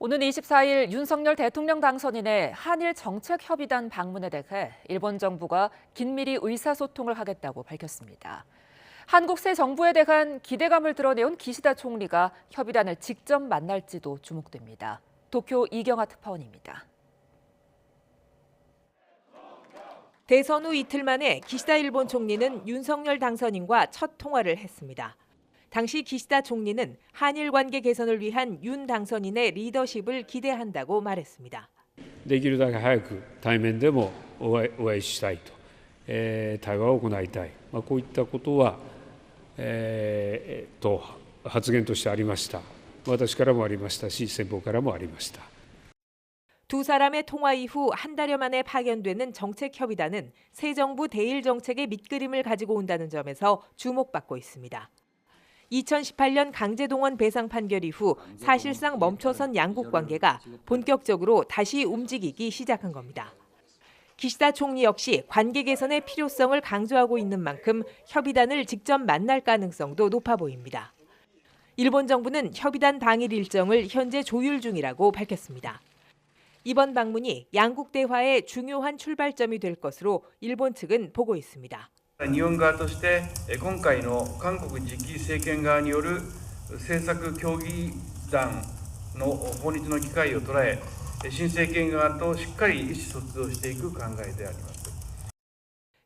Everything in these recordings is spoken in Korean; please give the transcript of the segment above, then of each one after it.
오는 24일 윤석열 대통령 당선인의 한일 정책협의단 방문에 대해 일본 정부가 긴밀히 의사소통을 하겠다고 밝혔습니다. 한국 새 정부에 대한 기대감을 드러내온 기시다 총리가 협의단을 직접 만날지도 주목됩니다. 도쿄 이경아 특파원입니다. 대선 후 이틀 만에 기시다 일본 총리는 윤석열 당선인과 첫 통화를 했습니다. 당시 기시다 총리는 한일 관계 개선을 위한 윤 당선인의 리더십을 기대한다고 말했습니다. できるだけ早く対面でもお会いしたいと、対話を行いたい、こういったことは、発言としてありました。私からもありましたし、先方からもありました。 두 사람의 통화 이후 한 달여 만에 파견되는 정책협의단은 새 정부 대일 정책의 밑그림을 가지고 온다는 점에서 주목받고 있습니다. 2018년 강제동원 배상 판결 이후 사실상 멈춰선 양국 관계가 본격적으로 다시 움직이기 시작한 겁니다. 기시다 총리 역시 관계 개선의 필요성을 강조하고 있는 만큼 협의단을 직접 만날 가능성도 높아 보입니다. 일본 정부는 협의단 당일 일정을 현재 조율 중이라고 밝혔습니다. 이번 방문이 양국 대화의 중요한 출발점이 될 것으로 일본 측은 보고 있습니다. 日本側として今回の韓国次期政権側による政策協議団の訪日の機会を捉え、新政権側としっかり意思疎通をしていく考えであります。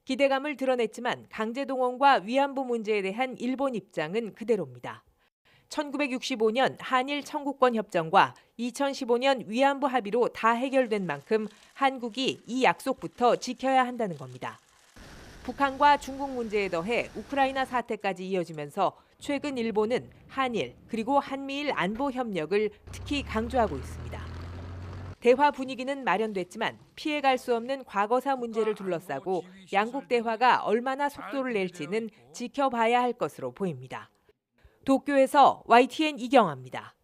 기대감을 드러냈지만 강제동원과 위안부 문제에 대한 일본 입장은 그대로입니다. 1965년 한일 청구권 협정과 2015년 위안부 합의로 다 해결된 만큼 한국이 이 약속부터 지켜야 한다는 겁니다. 북한과 중국 문제에 더해 우크라이나 사태까지 이어지면서 최근 일본은 한일 그리고 한미일 안보 협력을 특히 강조하고 있습니다. 대화 분위기는 마련됐지만 피해갈 수 없는 과거사 문제를 둘러싸고 양국 대화가 얼마나 속도를 낼지는 지켜봐야 할 것으로 보입니다. 도쿄에서 YTN 이경아입니다.